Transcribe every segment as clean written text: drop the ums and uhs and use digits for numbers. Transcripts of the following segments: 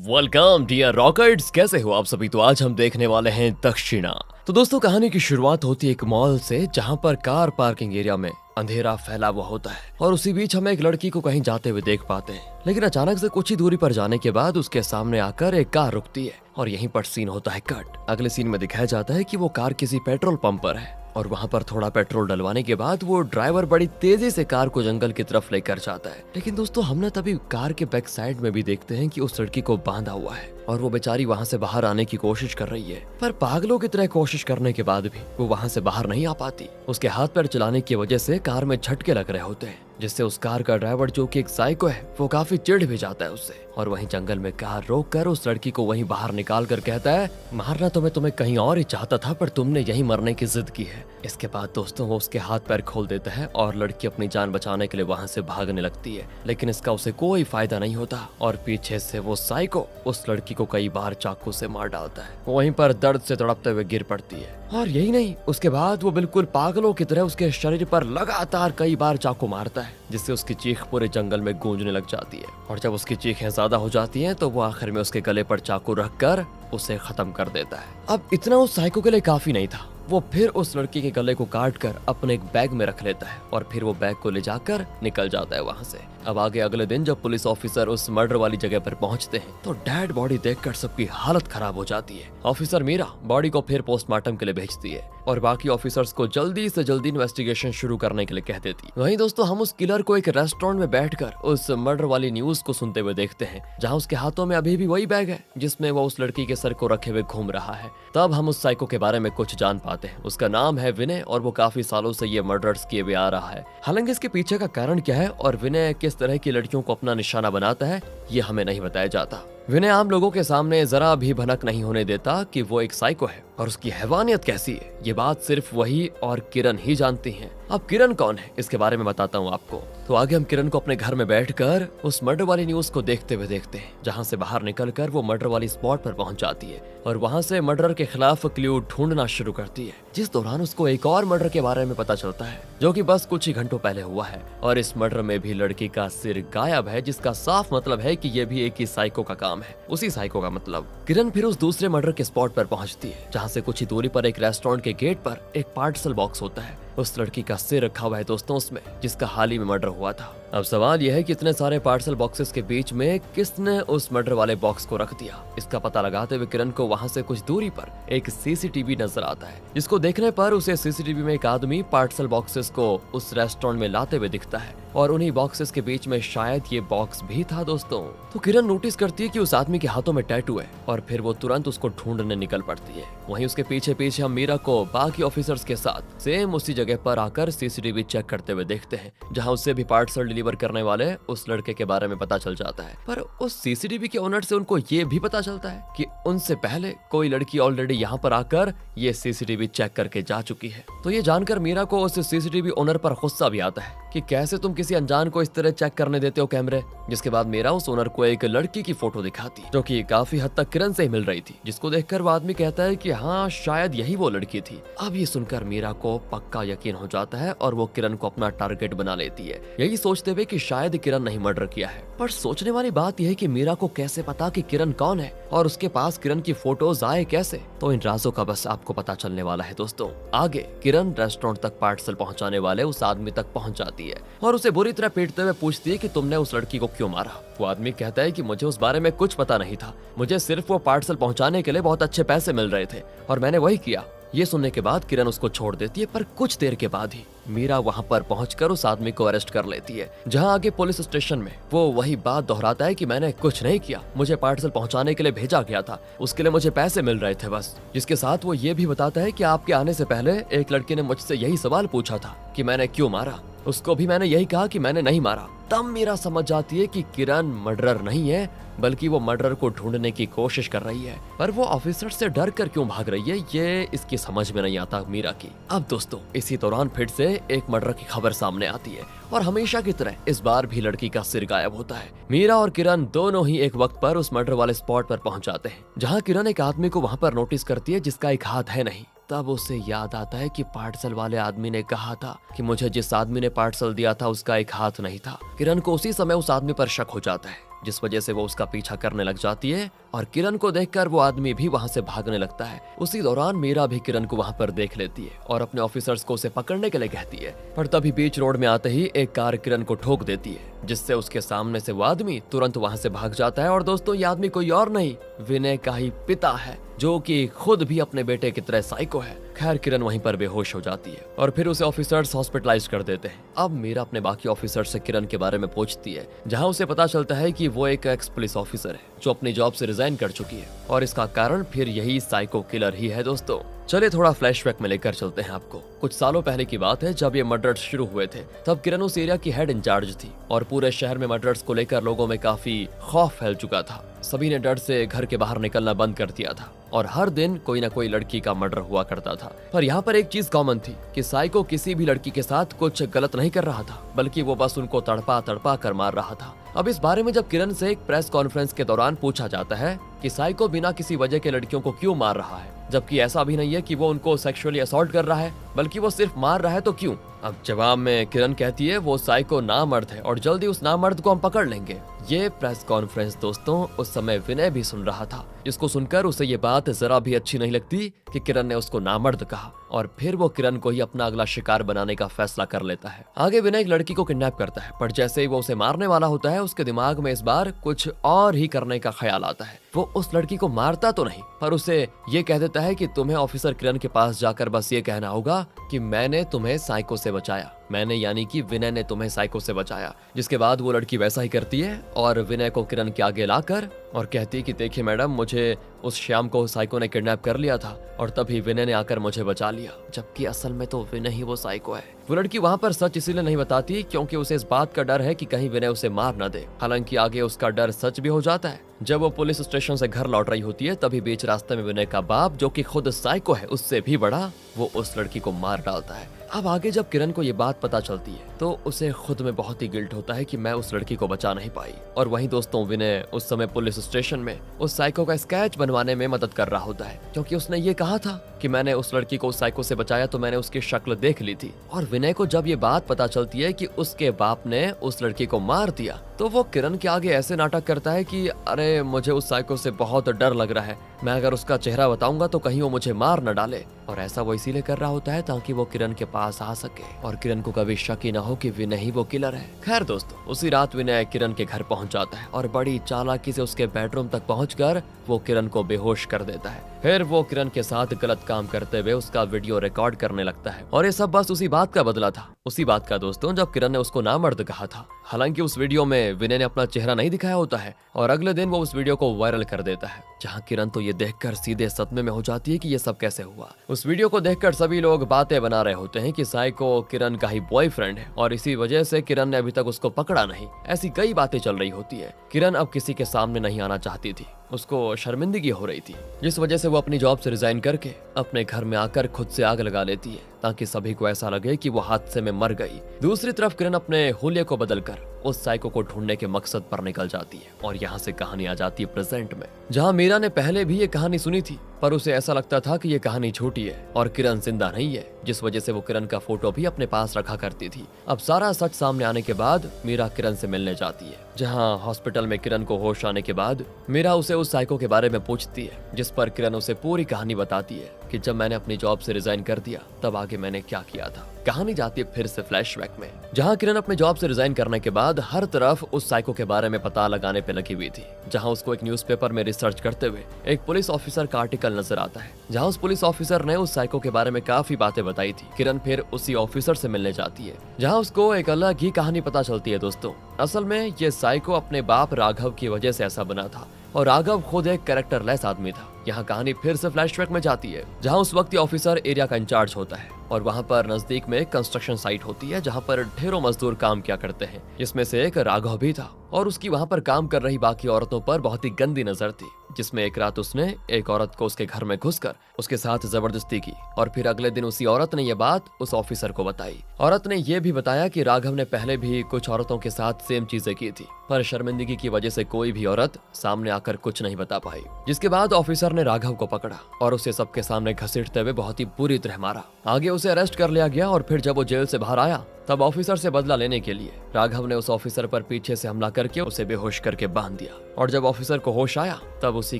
Welcome dear rockets, कैसे हो आप सभी। तो आज हम देखने वाले हैं दक्षिणा। तो दोस्तों कहानी की शुरुआत होती है एक मॉल से, जहां पर कार पार्किंग एरिया में अंधेरा फैला हुआ होता है और उसी बीच हम एक लड़की को कहीं जाते हुए देख पाते हैं। लेकिन अचानक से कुछ ही दूरी पर जाने के बाद उसके सामने आकर एक कार रुकती है और यहीं पर सीन होता है कट। अगले सीन में दिखाया जाता है कि वो कार किसी पेट्रोल पंप पर है और वहां पर थोड़ा पेट्रोल डलवाने के बाद वो ड्राइवर बड़ी तेजी से कार को जंगल की तरफ लेकर जाता है। लेकिन दोस्तों हम ना तभी कार के बैक साइड में भी देखते हैं कि उस लड़की को बांधा हुआ है और वो बेचारी वहां से बाहर आने की कोशिश कर रही है, पर पागलों की तरह कोशिश करने के बाद भी वो वहां से बाहर नहीं आ पाती। उसके हाथ पैर चलाने की वजह से कार में झटके लग रहे होते हैं, जिससे उस कार का ड्राइवर जो कि एक साइको है वो काफी चिढ़ भी जाता है उससे और वहीं जंगल में कार रोककर उस लड़की को वहीं बाहर निकाल कर कहता है, मारना तो मैं तुम्हें कहीं और ही चाहता था, पर तुमने यहीं मरने की जिद की है। इसके बाद दोस्तों वो उसके हाथ पैर खोल देता है और लड़की अपनी जान बचाने के लिए वहां से भागने लगती है, लेकिन इसका उसे कोई फायदा नहीं होता और पीछे से वो साइको उस लड़की को कई बार चाकू से मार डालता है। वो वहीं पर दर्द से तड़पते हुए गिर पड़ती है और यही नहीं, उसके बाद वो बिल्कुल पागलों की तरह उसके शरीर पर लगातार कई बार चाकू मारता है, जिससे उसकी चीख पूरे जंगल में गूंजने लग जाती है। और जब उसकी चीखें ज्यादा हो जाती हैं तो वो आखिर में उसके गले पर चाकू रखकर उसे खत्म कर देता है। अब इतना उस साइको के लिए काफी नहीं था, वो फिर उस लड़की के गले को काट कर अपने एक बैग में रख लेता है और फिर वो बैग को ले जाकर निकल जाता है वहां से। अब आगे अगले दिन जब पुलिस ऑफिसर उस मर्डर वाली जगह पर पहुंचते हैं तो डेड बॉडी देखकर सबकी हालत खराब हो जाती है। ऑफिसर मीरा बॉडी को फिर पोस्टमार्टम के लिए भेजती है और बाकी ऑफिसर्स को जल्दी से जल्दी इन्वेस्टिगेशन शुरू करने के लिए कह देती है। वहीं दोस्तों हम उस किलर को एक रेस्टोरेंट में बैठकर उस मर्डर वाली न्यूज को सुनते हुए देखते हैं, जहां उसके हाथों में अभी भी वही बैग है जिसमें वो उस लड़की के सर को रखे हुए घूम रहा है। तब हम उस साइको के बारे में कुछ जान पाते हैं। उसका नाम है विनय और वो काफी सालों से ये मर्डर्स किए हुए आ रहा है। हालांकि इसके पीछे का कारण क्या है और विनय किस तरह की लड़कियों को अपना निशाना बनाता है ये हमें नहीं बताया जाता। विनय आम लोगों के सामने जरा भी भनक नहीं होने देता कि वो एक साइको है और उसकी हैवानियत कैसी है ये बात सिर्फ वही और किरण ही जानती हैं। अब किरण कौन है इसके बारे में बताता हूँ आपको। तो आगे हम किरण को अपने घर में बैठकर उस मर्डर वाली न्यूज को देखते हुए देखते हैं, जहाँ से बाहर निकलकर वो मर्डर वाली स्पॉट पर पहुंच जाती है और वहां से मर्डर के खिलाफ क्लू ढूंढना शुरू करती है, जिस दौरान उसको एक और मर्डर के बारे में पता चलता है जो कि बस कुछ ही घंटों पहले हुआ है और इस मर्डर में भी लड़की का सिर गायब है, जिसका साफ मतलब है कि ये भी एक ही साइको का काम है। उसी साइको का मतलब। किरण फिर उस दूसरे मर्डर के स्पॉट पर पहुंचती है, जहां से कुछ ही दूरी पर एक रेस्टोरेंट के गेट पर एक पार्सल बॉक्स होता है। उस लड़की का सिर रखा हुआ है दोस्तों उसमें, जिसका हाल ही में मर्डर हुआ था। अब सवाल यह है कि इतने सारे पार्सल बॉक्सेस के बीच में किसने उस मर्डर वाले बॉक्स को रख दिया। इसका पता लगाते हुए किरण को वहां से कुछ दूरी पर एक सीसीटीवी नजर आता है, जिसको देखने पर उसे सीसीटीवी में एक आदमी पार्सल बॉक्सेस को उस रेस्टोरेंट में लाते हुए दिखता है और उन्हीं बॉक्सेस के बीच में शायद ये बॉक्स भी था दोस्तों। तो किरण नोटिस करती है कि उस आदमी के हाथों में टैटू है और फिर वो तुरंत उसको ढूंढने निकल पड़ती है। वहीं उसके पीछे पीछे हम मीरा को बाकी ऑफिसर्स के साथ सेम उसी जगह पर आकर सीसीटीवी चेक करते हुए देखते हैं, जहां उससे भी पार्सल डिलीवर करने वाले उस लड़के के बारे में पता चल जाता है। पर उस सीसीटीवी के ओनर से उनको ये भी पता चलता है कि उनसे पहले कोई लड़की ऑलरेडी यहाँ पर आकर ये सीसीटीवी चेक करके जा चुकी है। तो ये जानकर मीरा को उस सीसीटीवी ओनर पर गुस्सा भी आता है कि कैसे तुम किसी अनजान को इस तरह चेक करने देते हो कैमरे। जिसके बाद मीरा उस ओनर को एक लड़की की फोटो दिखाती जो कि काफी हद तक किरण से ही मिल रही थी, जिसको देखकर वो आदमी कहता है कि हाँ शायद यही वो लड़की थी। अब ये सुनकर मीरा को पक्का यकीन हो जाता है और वो किरण को अपना टारगेट बना लेती है, यही सोचते हुए कि शायद किरण नहीं मर्डर किया है। पर सोचने वाली बात यह है कि मीरा को कैसे पता कि किरण कौन है और उसके पास किरण की फोटोज आए कैसे। तो इन राजों का बस आपको पता चलने वाला है दोस्तों। आगे किरण रेस्टोरेंट तक पार्सल पहुंचाने वाले उस आदमी तक पहुंच जाती है और उसे बुरी तरह पीटते हुए पूछती है कि तुमने उस लड़की को क्यों मारा। वो आदमी कहता है कि मुझे उस बारे में कुछ पता नहीं था, मुझे सिर्फ वो पार्सल पहुंचाने के लिए बहुत अच्छे पैसे मिल रहे थे और मैंने वही किया। ये सुनने के बाद किरण उसको छोड़ देती है, पर कुछ देर के बाद ही मीरा वहां पर पहुंचकर उस आदमी को अरेस्ट कर लेती है। जहां आगे पुलिस स्टेशन में वो वही बात दोहराता है कि मैंने कुछ नहीं किया, मुझे पार्सल पहुंचाने के लिए भेजा गया था, उसके लिए मुझे पैसे मिल रहे थे बस। जिसके साथ वो ये भी बताता है कि आपके आने से पहले एक लड़की ने मुझसे यही सवाल पूछा था कि मैंने क्यों मारा, उसको भी मैंने यही कहा कि मैंने नहीं मारा। तब मीरा समझ जाती है कि किरण मर्डरर नहीं है, बल्कि वो मर्डर को ढूंढने की कोशिश कर रही है। पर वो ऑफिसर से डर कर क्यों भाग रही है ये इसकी समझ में नहीं आता मीरा की। अब दोस्तों इसी दौरान फिर से एक मर्डर की खबर सामने आती है और हमेशा की तरह इस बार भी लड़की का सिर गायब होता है। मीरा और किरण दोनों ही एक वक्त पर उस मर्डर वाले स्पॉट पर पहुंच जाते हैं, जहां किरण एक आदमी को वहां पर नोटिस करती है जिसका एक हाथ है नहीं। तब उसे याद आता है कि पार्सल वाले आदमी ने कहा था कि मुझे जिस आदमी ने पार्सल दिया था उसका एक हाथ नहीं था। किरण को उसी समय उस आदमी पर शक हो जाता है जिस वजह से वो उसका पीछा करने लग जाती है और किरण को देखकर वो आदमी भी वहाँ से भागने लगता है। उसी दौरान मीरा भी किरण को वहाँ पर देख लेती है और अपने ऑफिसर्स को उसे पकड़ने के लिए कहती है, पर तभी बीच रोड में आते ही एक कार किरण को ठोक देती है, जिससे उसके सामने से वो आदमी तुरंत वहाँ से भाग जाता है। और दोस्तों ये आदमी कोई और नहीं, विनय का ही पिता है, जो कि खुद भी अपने बेटे की तरह साइको है। खैर किरण वहीं पर बेहोश हो जाती है और फिर उसे ऑफिसर्स हॉस्पिटलाइज कर देते हैं। अब मीरा अपने बाकी ऑफिसर से किरण के बारे में पूछती है, जहां उसे पता चलता है कि वो एक एक्स पुलिस ऑफिसर है जो अपनी जॉब से रिजाइन कर चुकी है और इसका कारण फिर यही साइको किलर ही है। दोस्तों चलिए थोड़ा फ्लैशबैक में लेकर चलते हैं आपको। कुछ सालों पहले की बात है, जब ये मर्डर्स शुरू हुए थे तब किरण उस एरिया की हेड इंचार्ज थी और पूरे शहर में मर्डर्स को लेकर लोगों में काफी खौफ फैल चुका था। सभी ने डर से घर के बाहर निकलना बंद कर दिया था और हर दिन कोई ना कोई लड़की का मर्डर हुआ करता था। पर यहाँ पर एक चीज कॉमन थी कि साइको किसी भी लड़की के साथ कुछ गलत नहीं कर रहा था, बल्कि वो बस उनको तड़पा तड़पा कर मार रहा था। अब इस बारे में जब किरण से एक प्रेस कॉन्फ्रेंस के दौरान पूछा जाता है कि साइको बिना किसी वजह के लड़कियों को क्यों मार रहा है, जबकि ऐसा भी नहीं है कि वो उनको सेक्सुअली असॉल्ट कर रहा है, बल्कि वो सिर्फ मार रहा है, तो क्यों? अब जवाब में किरण कहती है वो साइको नामर्द है और जल्दी उस नामर्द को हम पकड़ लेंगे। ये प्रेस कॉन्फ्रेंस दोस्तों उस समय विनय भी सुन रहा था, जिसको सुनकर उसे ये बात जरा भी अच्छी नहीं लगती कि किरण ने उसको नामर्द कहा और फिर वो किरण को ही अपना अगला शिकार बनाने का फैसला कर लेता है। आगे विनय एक लड़की को किडनैप करता है, पर जैसे ही वो उसे मारने वाला होता है उसके दिमाग में इस बार कुछ और ही करने का ख्याल आता है। वो उस लड़की को मारता तो नहीं, पर उसे ये कह देता है कि तुम्हें ऑफिसर किरण के पास जाकर बस ये कहना होगा कि मैंने तुम्हें साइको से बचाया। मैंने यानी कि विनय ने तुम्हें साइको से बचाया। जिसके बाद वो लड़की वैसा ही करती है और विनय को किरण के आगे लाकर और कहती है कि देखिए मैडम, मुझे उस शाम को साइको ने किडनैप कर लिया था और तभी विनय ने आकर मुझे बचा लिया, जबकि असल में तो विनय ही वो साइको है। वो लड़की वहाँ पर सच इसीलिए नहीं बताती क्योंकि उसे इस बात का डर है कि कहीं विनय उसे मार न दे। हालांकि आगे उसका डर सच भी हो जाता है। जब वो पुलिस स्टेशन से घर लौट रही होती है तभी बीच रास्ते में विनय का बाप, जो कि खुद साइको है, उससे भी बड़ा, वो उस लड़की को मार डालता है। अब आगे जब किरण को ये बात पता चलती है तो उसे खुद में बहुत ही गिल्ट होता है कि मैं उस लड़की को बचा नहीं पाई। और वहीं दोस्तों विनय उस समय पुलिस स्टेशन में उस साइको का स्केच बनवाने में मदद कर रहा होता है, क्योंकि उसने ये कहा था कि मैंने उस लड़की को उस साइको से बचाया तो मैंने उसकी शक्ल देख ली थी। और विनय को जब ये बात पता चलती है कि उसके बाप ने उस लड़की को मार दिया तो वो किरण के आगे ऐसे नाटक करता है कि अरे मुझे उस साइको से बहुत डर लग रहा है, मैं अगर उसका चेहरा बताऊंगा तो कहीं वो मुझे मार न डाले। और ऐसा वो इसीलिए कर रहा होता है ताकि वो किरण के पास आ सके और किरण को कभी शक ही न हो कि विनय ही वो किलर है। खैर दोस्तों उसी रात विनय किरण के घर पहुंच जाता है और बड़ी चालाकी से उसके बेडरूम तक पहुंचकर वो किरण को बेहोश कर देता है। फिर वो किरण के साथ गलत काम करते हुए उसका वीडियो रिकॉर्ड करने लगता है और ये सब बस उसी बात का बदला था, उसी बात का दोस्तों जब किरण ने उसको नामर्द कहा था। हालांकि उस वीडियो में विनय ने अपना चेहरा नहीं दिखाया होता है और अगले दिन वो उस वीडियो को वायरल कर देता है, जहां किरण तो ये देखकर सीधे सदमे में हो जाती है कि ये सब कैसे हुआ। उस वीडियो को देखकर सभी लोग बातें बना रहे होते हैं कि साइको किरण का ही बॉयफ्रेंड है और इसी वजह से किरण ने अभी तक उसको पकड़ा नहीं। ऐसी कई बातें चल रही होती है। किरण अब किसी के सामने नहीं आना चाहती थी, उसको शर्मिंदगी हो रही थी, जिस वजह से वो अपनी जॉब से रिजाइन करके अपने घर में आकर खुद से आग लगा लेती है ताकि सभी को ऐसा लगे कि वो हादसे में मर गई। दूसरी तरफ किरण अपने हुलिये को बदलकर उस साइको को ढूंढने के मकसद पर निकल जाती है और यहाँ से कहानी आ जाती है प्रेजेंट में, जहाँ मीरा ने पहले भी ये कहानी सुनी थी पर उसे ऐसा लगता था कि ये कहानी झूठी है और किरण जिंदा नहीं है, जिस वजह से वो किरण का फोटो भी अपने पास रखा करती थी। अब सारा सच सामने आने के बाद मीरा किरण से मिलने जाती है, जहाँ हॉस्पिटल में किरण को होश आने के बाद मीरा उसे उस साइको के बारे में पूछती है, जिस पर किरण उसे पूरी कहानी बताती है कि जब मैंने अपनी जॉब से रिजाइन कर दिया तब आगे मैंने क्या किया था। कहानी जाती है फिर से फ्लैशबैक में, जहां किरण अपने जॉब से रिजाइन करने के बाद हर तरफ उस साइको के बारे में पता लगाने पे लगी हुई थी, जहां उसको एक न्यूज़पेपर में रिसर्च करते हुए एक पुलिस ऑफिसर का आर्टिकल नजर आता है, जहां उस पुलिस ऑफिसर ने उस साइको के बारे में काफी बातें बताई थी। किरण फिर उसी ऑफिसर से मिलने जाती है, जहां उसको एक अलग ही कहानी पता चलती है। दोस्तों असल में ये साइको अपने बाप राघव की वजह से ऐसा बना था और राघव खुद एक कैरेक्टरलेस आदमी था। यहाँ कहानी फिर से फ्लैशबैक में जाती है, जहाँ उस वक्त ऑफिसर एरिया का इंचार्ज होता है और वहाँ पर नजदीक में कंस्ट्रक्शन साइट होती है, जहाँ पर ढेरों मजदूर काम किया करते हैं, जिसमें से एक राघव भी था और उसकी वहाँ पर काम कर रही बाकी औरतों पर बहुत ही गंदी नजर थी, जिसमें एक रात उसने एक औरत को उसके घर में घुसकर उसके साथ जबरदस्ती की और फिर अगले दिन उसी औरत ने ये बात उस ऑफिसर को बताई। औरत ने ये भी बताया कि राघव ने पहले भी कुछ औरतों के साथ सेम चीजें की थी, पर शर्मिंदगी की वजह से कोई भी औरत सामने आकर कुछ नहीं बता पाई। जिसके बाद ऑफिसर ने राघव को पकड़ा और उसे सबके सामने घसीटते हुए बहुत ही बुरी तरह मारा। आगे उसे अरेस्ट कर लिया गया और फिर जब वो जेल से बाहर आया तब ऑफिसर से बदला लेने के लिए राघव ने उस ऑफिसर पर पीछे से हमला करके उसे बेहोश करके बांध दिया। और जब ऑफिसर को होश आया तब उसी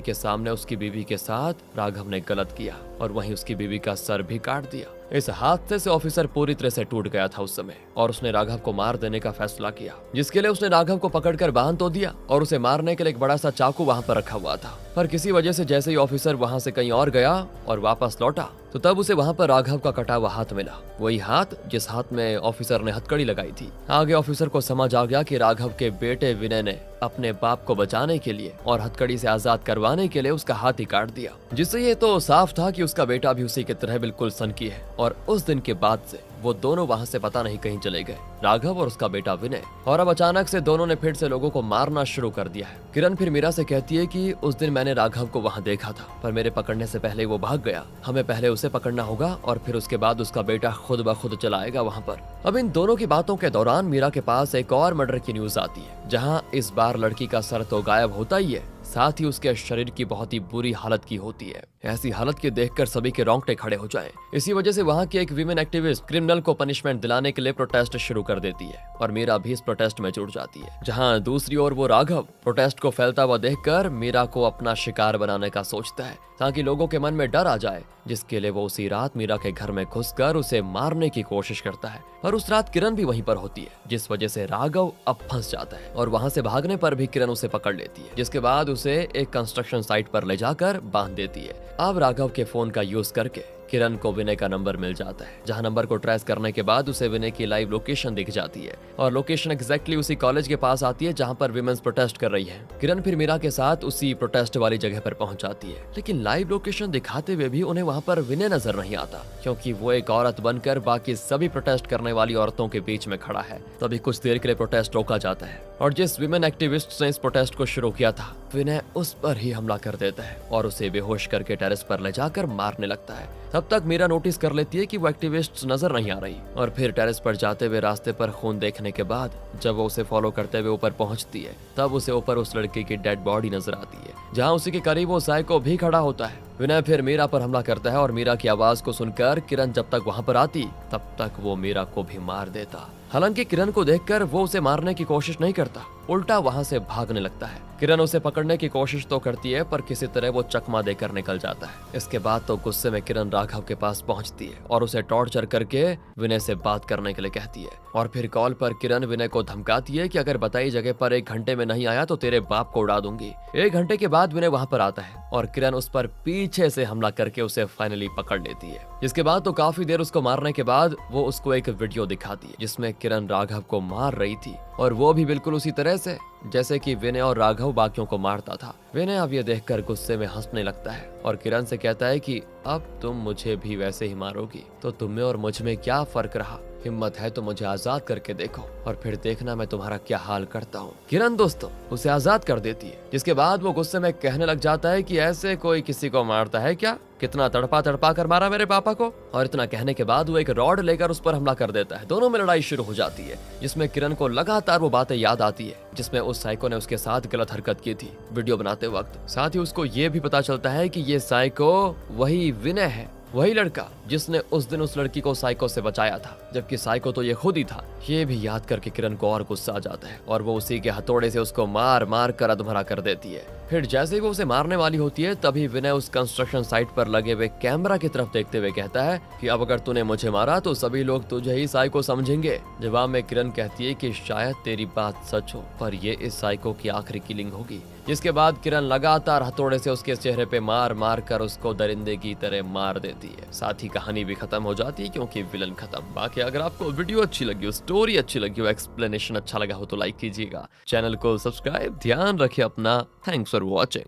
के सामने उसकी बीवी के साथ राघव ने गलत किया और वहीं उसकी बीवी का सर भी काट दिया। इस हादसे से ऑफिसर पूरी तरह से टूट गया था उस समय और उसने राघव को मार देने का फैसला किया, जिसके लिए उसने राघव को पकड़कर बांध तो दिया और उसे मारने के लिए एक बड़ा सा चाकू वहां पर रखा हुआ था। पर किसी वजह से जैसे ही ऑफिसर वहां से कहीं और गया और वापस लौटा तो तब उसे वहां पर राघव का कटा हुआ हाथ मिला, वही हाथ जिस हाथ में ऑफिसर ने हथकड़ी लगाई थी। आगे ऑफिसर को समझ आ गया कि राघव के बेटे विनय ने अपने बाप को बचाने के लिए और हथकड़ी से आजाद करवाने के लिए उसका हाथ ही काट दिया, जिससे ये तो साफ था कि उसका बेटा भी उसी की तरह बिल्कुल सनकी है। और उस दिन के बाद से वो दोनों वहां से पता नहीं कहीं चले गए, राघव और उसका बेटा विनय। और अब अचानक से दोनों ने फिर से लोगों को मारना शुरू कर दिया है। किरण फिर मीरा से कहती है कि उस दिन मैंने राघव को वहां देखा था, पर मेरे पकड़ने से पहले वो भाग गया। हमें पहले उसे पकड़ना होगा और फिर उसके बाद उसका बेटा खुद ब खुद चला आएगा वहां पर। अब इन दोनों की बातों के दौरान मीरा के पास एक और मर्डर की न्यूज आती है, जहां इस बार लड़की का सर तो गायब होता ही है, साथ ही उसके शरीर की बहुत ही बुरी हालत की होती है। ऐसी हालत के देखकर सभी के रोंगटे खड़े हो जाएं। इसी वजह से वहां की एक वीमेन एक्टिविस्ट क्रिमिनल को पनिशमेंट दिलाने के लिए प्रोटेस्ट शुरू कर देती है और मीरा भी इस प्रोटेस्ट में जुड़ जाती है। जहां दूसरी ओर वो राघव प्रोटेस्ट को फैलता हुआ देखकर मीरा को अपना शिकार बनाने का सोचता है, ताकि लोगों के मन में डर आ जाए, जिसके लिए वो उसी रात मीरा के घर में घुसकर उसे मारने की कोशिश करता है। और उस रात किरण भी वहीं पर होती है, जिस वजह से राघव अब फंस जाता है और वहां से भागने पर भी किरण उसे पकड़ लेती है, जिसके बाद उसे एक कंस्ट्रक्शन साइट पर ले जाकर बांध देती है। अब राघव के फोन का यूज करके किरण को विनय का नंबर मिल जाता है, जहां नंबर को ट्रेस करने के बाद उसे विनय की लाइव लोकेशन दिख जाती है और लोकेशन एग्जैक्टली उसी कॉलेज के पास आती है जहां पर विमेंस प्रोटेस्ट कर रही है। किरण फिर मीरा के साथ उसी प्रोटेस्ट वाली जगह पर पहुंच जाती है, लेकिन लाइव लोकेशन दिखाते हुए भी उन्हें वहां पर विनय नजर नहीं आता, क्योंकि वो एक औरत बनकर बाकी सभी प्रोटेस्ट करने वाली औरतों के बीच में खड़ा है। तभी कुछ देर के लिए प्रोटेस्ट रोका जाता है और जिस विमेन एक्टिविस्ट ने इस प्रोटेस्ट को शुरू किया था, विनय उस पर ही हमला कर देता है और उसे बेहोश करके टेरेस पर ले जाकर मारने लगता है। तब तक मीरा नोटिस कर लेती है कि वो एक्टिविस्ट नजर नहीं आ रही और फिर टेरेस पर जाते हुए रास्ते पर खून देखने के बाद जब वो उसे फॉलो करते हुए ऊपर पहुंचती है, तब उसे ऊपर उस लड़की की डेड बॉडी नजर आती है, जहां उसी के करीब वो साइको भी खड़ा होता है। विनय फिर मीरा पर हमला करता है और मीरा की आवाज को सुनकर किरण जब तक वहां पर आती तब तक वो मीरा को भी मार देता। हालांकि किरण को देखकर वो उसे मारने की कोशिश नहीं करता, उल्टा वहां से भागने लगता है। किरण उसे पकड़ने की कोशिश तो करती है, पर किसी तरह वो चकमा देकर निकल जाता है। इसके बाद तो गुस्से में किरण राघव के पास पहुंचती है और उसे टॉर्चर करके विनय से बात करने के लिए कहती है। और फिर कॉल पर किरण विनय को धमकाती है कि अगर बताई जगह पर 1 घंटे में नहीं आया तो तेरे बाप को उड़ा दूंगी। 1 घंटे के बाद विनय वहां पर आता है और किरण उस पर पीछे से हमला करके उसे फाइनली पकड़ लेती है। इसके बाद तो काफी देर उसको मारने के बाद वो उसको एक वीडियो दिखाती है, जिसमें किरण राघव को मार रही थी और वो भी बिल्कुल उसी तरह से जैसे कि विनय और राघव बाकियों को मारता था। विनय अब ये देखकर गुस्से में हंसने लगता है और किरण से कहता है कि अब तुम मुझे भी वैसे ही मारोगी तो तुम में और मुझ में क्या फर्क रहा। हिम्मत है तो मुझे आजाद करके देखो और फिर देखना मैं तुम्हारा क्या हाल करता हूँ। किरण दोस्तों उसे आजाद कर देती है, जिसके बाद वो गुस्से में कहने लग जाता है कि ऐसे कोई किसी को मारता है क्या, कितना तड़पा तड़पा कर मारा मेरे पापा को। और इतना कहने के बाद वो एक रॉड लेकर उस पर हमला कर देता है। दोनों में लड़ाई शुरू हो जाती है, जिसमें किरण को लगातार वो बातें याद आती है जिसमें उस साइको ने उसके साथ गलत हरकत की थी वीडियो बनाते वक्त। साथ ही उसको ये भी पता चलता है कि ये साइको वही विनय है, वही लड़का जिसने उस दिन उस लड़की को साइको से बचाया था, जबकि साइको तो ये खुद ही था। ये भी याद करके किरण को और गुस्सा आ जाता है और वो उसी के हथौड़े से उसको मार मार कर अधमरा कर देती है। फिर जैसे ही वो उसे मारने वाली होती है तभी विनय उस कंस्ट्रक्शन साइट पर लगे हुए कैमरा की तरफ देखते हुए कहता है कि अब अगर तूने मुझे मारा तो सभी लोग तुझे ही साइको समझेंगे। जवाब में किरण कहती है कि शायद तेरी बात सच हो, पर ये इस साइको की आखिरी किलिंग होगी। जिसके बाद किरण लगातार हथौड़े से उसके चेहरे पे मार मार कर उसको दरिंदे की तरह मार देती है। साथ ही कहानी भी खत्म हो जाती है, क्योंकि विलन खत्म। बाकी अगर आपको वीडियो अच्छी लगी हो, स्टोरी अच्छी लगी हो, एक्सप्लेनेशन अच्छा लगा हो तो लाइक कीजिएगा, चैनल को सब्सक्राइब। ध्यान रखिए अपना। Thanks for watching.